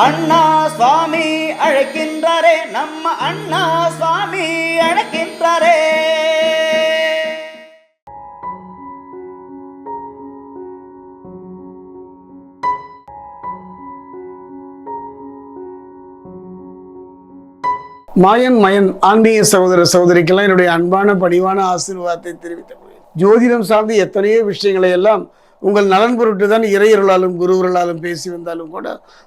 அண்ணா சுவாமி அழைக்கின்றாரே, நம்ம அண்ணா சுவாமி அழைக்கின்றாரே. மயன் ஆன்மீக சகோதர சகோதரிக்கெல்லாம் என்னுடைய அன்பான பணிவான ஆசீர்வாதத்தை தெரிவித்த ஜோதிடம் சார்ந்து எத்தனையோ விஷயங்களை எல்லாம் உங்கள் நலன் பொருட்டு தான் இறையர்களாலும் குருவர்களாலும் பேசி வந்தாலும் கூட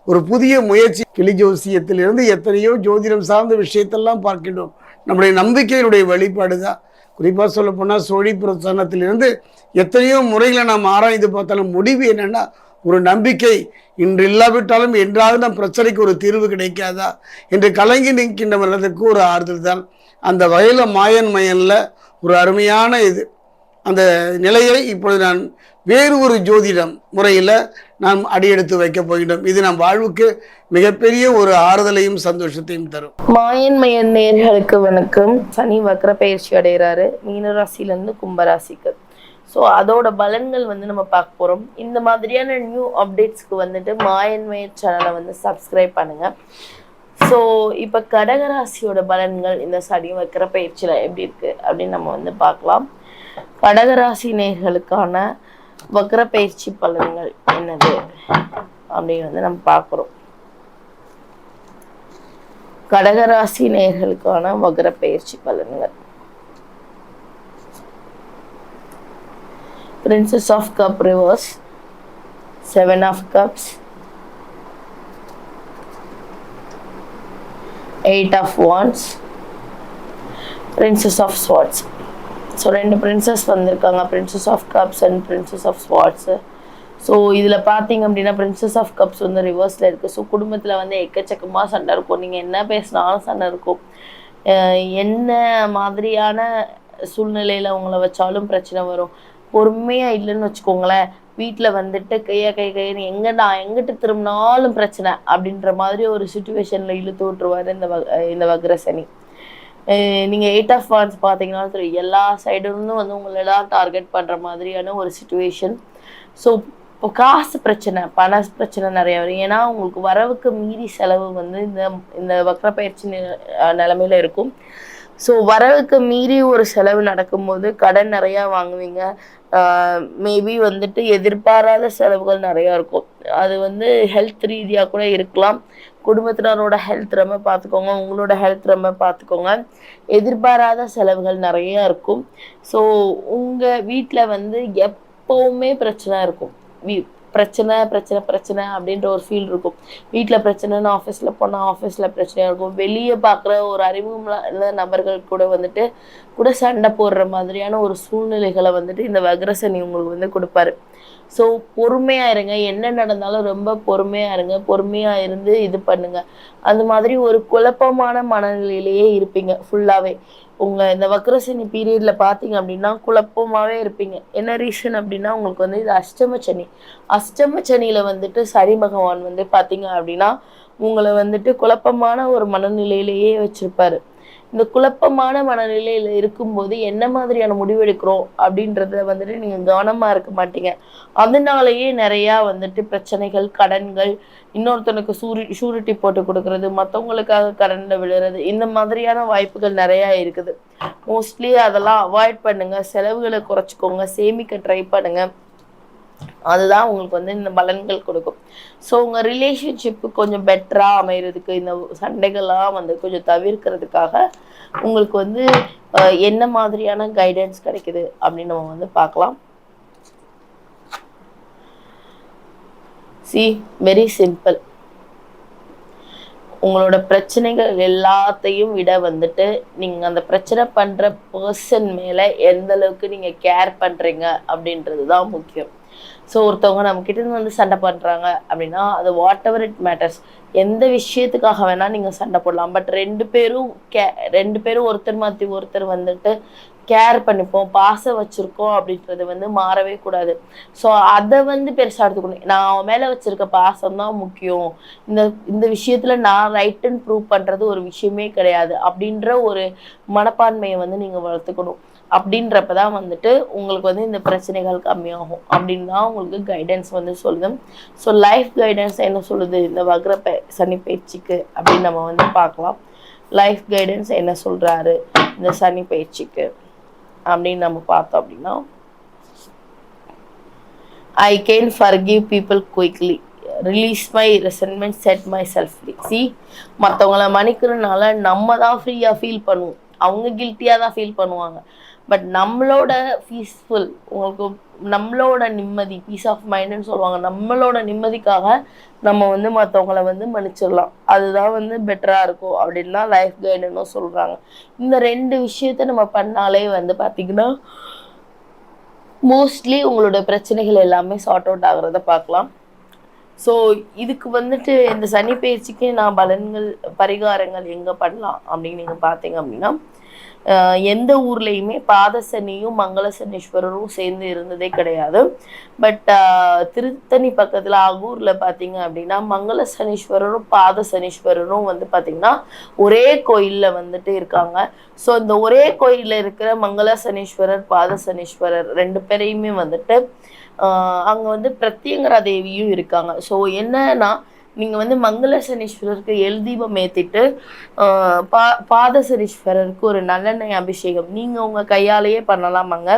ஒரு புதிய முயற்சி கிளி ஜோசியத்திலிருந்து எத்தனையோ ஜோதிடம் சார்ந்த விஷயத்தெல்லாம் பார்க்கின்றோம். நம்முடைய நம்பிக்கையினுடைய வெளிப்பாடு தான். குறிப்பாக சொல்ல போனால் சோழி பிரசன்னத்திலிருந்து எத்தனையோ முறைகளை நாம் ஆராய்ந்து பார்த்தாலும் முடிவு என்னென்னா, ஒரு நம்பிக்கை இன்று இல்லாவிட்டாலும் என்றாவது நம் பிரச்சனைக்கு ஒரு தீர்வு கிடைக்காதா என்று கலங்கி நிற்கின்ற மனதுக்கு ஒரு ஆறுதல் தான். அந்த வகையில் மயனில் ஒரு அருமையான இது அந்த நிலையை இப்பொழுது நான் வேறு ஒரு ஜோதிடம் முறையில் நாம் அடியெடுத்து வைக்க போகின்றோம். இது நம் வாழ்வுக்கு மிகப்பெரிய ஒரு ஆறுதலையும் சந்தோஷத்தையும் தரும். மயன் நேர்களுக்கு வணக்கம். சனி வக்ர பயிற்சி அடைகிறாரு மீனராசிலேருந்து கும்பராசிக்கு. ஸோ அதோட பலன்கள் நம்ம பார்க்க போகிறோம். இந்த மாதிரியான நியூ அப்டேட்ஸ்க்கு மயன் சேனலை சப்ஸ்கிரைப் பண்ணுங்கள். ஸோ இப்போ கடகராசியோட பலன்கள் இந்த சனி வக்ர பயிற்சியில் எப்படி இருக்குது அப்படின்னு நம்ம பார்க்கலாம். கடகராசி நேர்களுக்கான வக்ர பயிற்சி பலன்கள் என்னது அப்படின்னு நம்ம பார்க்குறோம். கடகராசி நேர்களுக்கான வக்ர பயிற்சி பலன்கள். Princess of Cup reverse, 7 of Cups, 8 of Wands, Princess of Swords. So 2 princess வந்திருக்காங்க, princess of cups and princess of swords. So இதில் பார்த்தீங்க அப்படின்னா பிரின்சஸ் ஆஃப் கப்ஸ் ரிவர்ஸில் இருக்குது. ஸோ குடும்பத்தில் எக்கச்சக்கமாக சண்டை இருக்கும். நீங்கள் என்ன பேசினாலும் சண்டை இருக்கும். என்ன மாதிரியான சூழ்நிலையில் உங்களை வச்சாலும் பிரச்சனை வரும். பொறுமையாக இல்லைன்னு வச்சுக்கோங்களேன், வீட்டில் கைன்னு எங்கிட்ட திரும்பினாலும் பிரச்சனை அப்படின்ற மாதிரி ஒரு சுச்சுவேஷனில் இழுத்து விட்டுருவார் இந்த வக்ர சனி. நீங்கள் 8 of Wands பார்த்தீங்கன்னா தெரியும், எல்லா சைடுலேருந்தும் உங்களெல்லாம் டார்கெட் பண்ணுற மாதிரியான ஒரு சுச்சுவேஷன். ஸோ இப்போ காசு பிரச்சனை, பண பிரச்சனை நிறைய வரும். ஏன்னா உங்களுக்கு வரவுக்கு மீறி செலவு இந்த வக்ர பயிற்சி நிலைமையில் இருக்கும். ஸோ வரவுக்கு மீறி ஒரு செலவு நடக்கும்போது கடன் நிறையா வாங்குவீங்க. மேபி எதிர்பாராத செலவுகள் நிறையா இருக்கும். அது ஹெல்த் ரீதியாக கூட இருக்கலாம். குடும்பத்தினரோட ஹெல்த் ரொம்ப பார்த்துக்கோங்க, உங்களோட ஹெல்த் ரொம்ப பார்த்துக்கோங்க. எதிர்பாராத செலவுகள் நிறையா இருக்கும். ஸோ உங்கள் வீட்டில் எப்போவுமே பிரச்சனை இருக்கும். பிரச்சனை பிரச்சனை பிரச்சனை அப்படின்ற ஒரு ஃபீல் இருக்கும். வீட்டில் பிரச்சனைன்னு ஆஃபீஸில் போனால் ஆஃபீஸில் பிரச்சனையாக இருக்கும். வெளியே பார்க்குற ஒரு அறிமுக நபர்கள் கூட சண்டை போடுற மாதிரியான ஒரு சூழ்நிலைகளை இந்த வக்ரசனி உங்களுக்கு கொடுப்பாரு. ஸோ பொறுமையாக இருங்க, என்ன நடந்தாலும் ரொம்ப பொறுமையாக இருங்க. பொறுமையாக இருந்து இது பண்ணுங்க. அந்த மாதிரி ஒரு குழப்பமான மனநிலையிலேயே இருப்பீங்க ஃபுல்லாகவே. உங்கள் இந்த வக்ரசனி பீரியடில் பார்த்தீங்க அப்படின்னா குழப்பமாகவே இருப்பீங்க. என்ன ரீசன் அப்படின்னா உங்களுக்கு இது அஷ்டம சனி. அஷ்டம சனியில் சனி பகவான் பார்த்தீங்க அப்படின்னா உங்களை குழப்பமான ஒரு மனநிலையிலேயே வச்சுருப்பாரு. இந்த குழப்பமான மனநிலையில் இருக்கும்போது என்ன மாதிரியான முடிவு எடுக்கிறோம் அப்படின்றத நீங்கள் கவனமாக இருக்க மாட்டீங்க. அதனாலேயே நிறையா பிரச்சனைகள், கடன்கள், இன்னொருத்தனுக்கு ஷூரிட்டி போட்டு கொடுக்கறது, மற்றவங்களுக்காக கடனில் விழுறது, இந்த மாதிரியான வாய்ப்புகள் நிறையா இருக்குது. மோஸ்ட்லி அதெல்லாம் அவாய்ட் பண்ணுங்க. செலவுகளை குறைச்சிக்கோங்க, சேமிக்க ட்ரை பண்ணுங்க. அதுதான் உங்களுக்கு இந்த பலன்கள் கொடுக்கும். ஸோ உங்கள் ரிலேஷன்ஷிப்பு கொஞ்சம் பெட்டராக அமைகிறதுக்கு, இந்த சண்டைகள்லாம் கொஞ்சம் தவிர்க்கிறதுக்காக உங்களுக்கு என்ன மாதிரியான கைடன்ஸ் கிடைக்குது அப்படின்னு நம்ம பார்க்கலாம். Very simple. உங்களோட பிரச்சனைகள் எல்லாத்தையும் விட நீங்கள் அந்த பிரச்சனை பண்ணுற பர்சன் மேலே எந்த அளவுக்கு நீங்கள் கேர் பண்ணுறீங்க அப்படின்றது தான் முக்கியம். ஸோ ஒருத்தவங்க நம்மக்கிட்ட சண்டை பண்ணுறாங்க அப்படின்னா அது வாட் எவர் இட் மேட்டர்ஸ், எந்த விஷயத்துக்காக வேணால் நீங்கள் சண்டை போடலாம். பட் ரெண்டு பேரும் ஒருத்தர் மாற்றி ஒருத்தர் கேர் பண்ணிப்போம், பாசம் வச்சுருக்கோம் அப்படின்றது மாறவே கூடாது. ஸோ அதை பெருசாக எடுத்துக்கணும். நான் அவன் மேலே வச்சுருக்க பாசம் தான் முக்கியம், இந்த விஷயத்தில் நான் ரைட்டுன்னு ப்ரூவ் பண்ணுறது ஒரு விஷயமே கிடையாது அப்படின்ற ஒரு மனப்பான்மையை நீங்கள் வளர்த்துக்கணும். அப்படின்றப்பதான் வந்துட்டு உங்களுக்கு வந்து இந்த பிரச்சனைகள் கம்மியாகும் அப்படின்னு தான் உங்களுக்கு கைடன்ஸ் வந்து சொல்லுது. ஸோ லைஃப் கைடன்ஸ் என்ன சொல்லுது இந்த வக்ர சனி பயிற்சிக்கு அப்படின்னு நம்ம வந்து பார்க்கலாம். லைஃப் கைடன்ஸ் என்ன சொல்றாரு இந்த சனி பயிற்சிக்கு அப்படின்னு நம்ம பார்த்தோம் அப்படின்னா, I can forgive people quickly, release my resentment, set myself free. See, மற்றவங்கள மன்னிக்கிறதுனால நம்ம தான் ஃப்ரீயாக ஃபீல் பண்ணுவோம், அவங்க கில்ட்டியாக தான் ஃபீல் பண்ணுவாங்க. பட் நம்மளோட பீஸ்ஃபுல், உங்களுக்கு நம்மளோட நிம்மதி, பீஸ் ஆஃப் மைண்டுன்னு சொல்லுவாங்க, நம்மளோட நிம்மதிக்காக நம்ம வந்து மற்றவங்கள வந்து மன்னிச்சிடலாம். அதுதான் வந்து பெட்டராக இருக்கும் அப்படின்னு தான் லைஃப் கைடுன்னு சொல்கிறாங்க. இந்த 2 விஷயத்த நம்ம பண்ணாலே வந்து பார்த்திங்கன்னா மோஸ்ட்லி உங்களோட பிரச்சனைகள் எல்லாமே சார்ட் அவுட் ஆகுறத பார்க்கலாம். ஸோ இதுக்கு வந்துட்டு இந்த சனி பயிற்சிக்கு நான் பலன்கள் பரிகாரங்கள் எங்கே பண்ணலாம் அப்படின்னு நீங்கள் பார்த்தீங்க அப்படின்னா, எந்த ஊர்லேயுமே பாத சனியும் மங்கள சனீஸ்வரரும் சேர்ந்து இருந்ததே கிடையாது. பட் திருத்தணி பக்கத்தில் அகூரில் பார்த்தீங்க அப்படின்னா மங்கள சனீஸ்வரரும் பாத சனீஸ்வரரும் வந்து பார்த்திங்கன்னா ஒரே கோயிலில் வந்துட்டு இருக்காங்க. ஸோ இந்த ஒரே கோயிலில் இருக்கிற மங்கள சனீஸ்வரர் பாத சனீஸ்வரர் 2 பேரையுமே வந்துட்டு அங்கே வந்து பிரத்யங்கரா தேவியும் இருக்காங்க. ஸோ என்னன்னா நீங்கள் வந்து மங்கள சனீஸ்வரருக்கு தீபம் ஏற்றிட்டு பாத சனீஸ்வரருக்கு ஒரு நல்லெண்ணெய் அபிஷேகம் நீங்கள் உங்கள் கையாலேயே பண்ணலாமாங்க.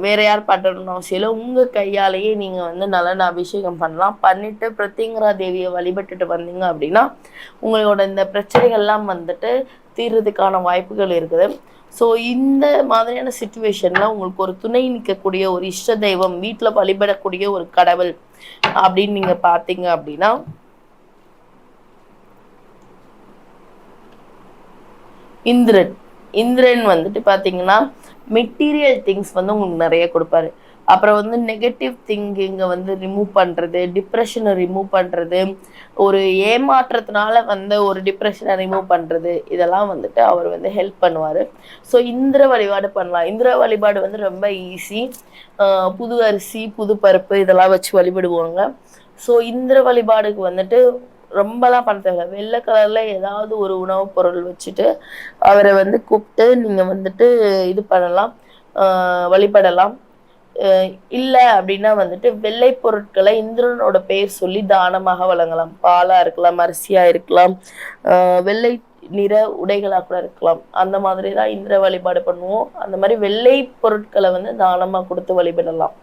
வேற யார் பண்ணணும்னு அவசியம் இல்லை, உங்கள் கையாலேயே நீங்கள் வந்து நல்லெண்ணெய் அபிஷேகம் பண்ணலாம். பண்ணிட்டு பிரத்யங்கரா தேவியை வழிபட்டுட்டு வந்தீங்க அப்படின்னா உங்களோட இந்த பிரச்சனைகள்லாம் வந்துட்டு தீர்றதுக்கான வாய்ப்புகள் இருக்குது. ஸோ இந்த மாதிரியான சுச்சுவேஷனில் உங்களுக்கு ஒரு துணை நிற்கக்கூடிய ஒரு இஷ்ட தெய்வம், வீட்டில் வழிபடக்கூடிய ஒரு கடவுள் அப்படின்னு நீங்கள் பார்த்தீங்க அப்படின்னா இந்திரன் வந்துட்டு பார்த்தீங்கன்னா மெட்டீரியல் திங்ஸ் வந்து உங்களுக்கு நிறைய கொடுப்பாரு. அப்புறம் வந்து நெகட்டிவ் திங்கிங்கை வந்து ரிமூவ் பண்ணுறது, டிப்ரெஷனை ரிமூவ் பண்ணுறது, ஒரு ஏமாற்றத்தினால வந்த ஒரு டிப்ரெஷனை ரிமூவ் பண்ணுறது, இதெல்லாம் வந்துட்டு அவர் வந்து ஹெல்ப் பண்ணுவார். ஸோ இந்திர வழிபாடு பண்ணலாம். இந்திர வழிபாடு வந்து ரொம்ப ஈஸி. புது அரிசி புது பருப்பு இதெல்லாம் வச்சு வழிபடுவாங்க. ஸோ இந்திர வழிபாடுக்கு வந்துட்டு ரொம்பலாம் பண்ண தேவை. வெள்ளை கலரில் ஏதாவது ஒரு உணவுப் பொருள் வச்சுட்டு அவரை வந்து கூப்பிட்டு நீங்கள் வந்துட்டு இது பண்ணலாம், வழிபடலாம். இல்லை அப்படின்னா வந்துட்டு வெள்ளை பொருட்களை இந்திரனோட பெயர் சொல்லி தானமாக வழங்கலாம். பாலாக இருக்கலாம், அரிசியாக இருக்கலாம், வெள்ளை நிற உடைகளாக கூட இருக்கலாம். அந்த மாதிரி தான் இந்திர வழிபாடு பண்ணுவோம். அந்த மாதிரி வெள்ளை பொருட்களை வந்து தானமாக கொடுத்து வழிபடலாம்.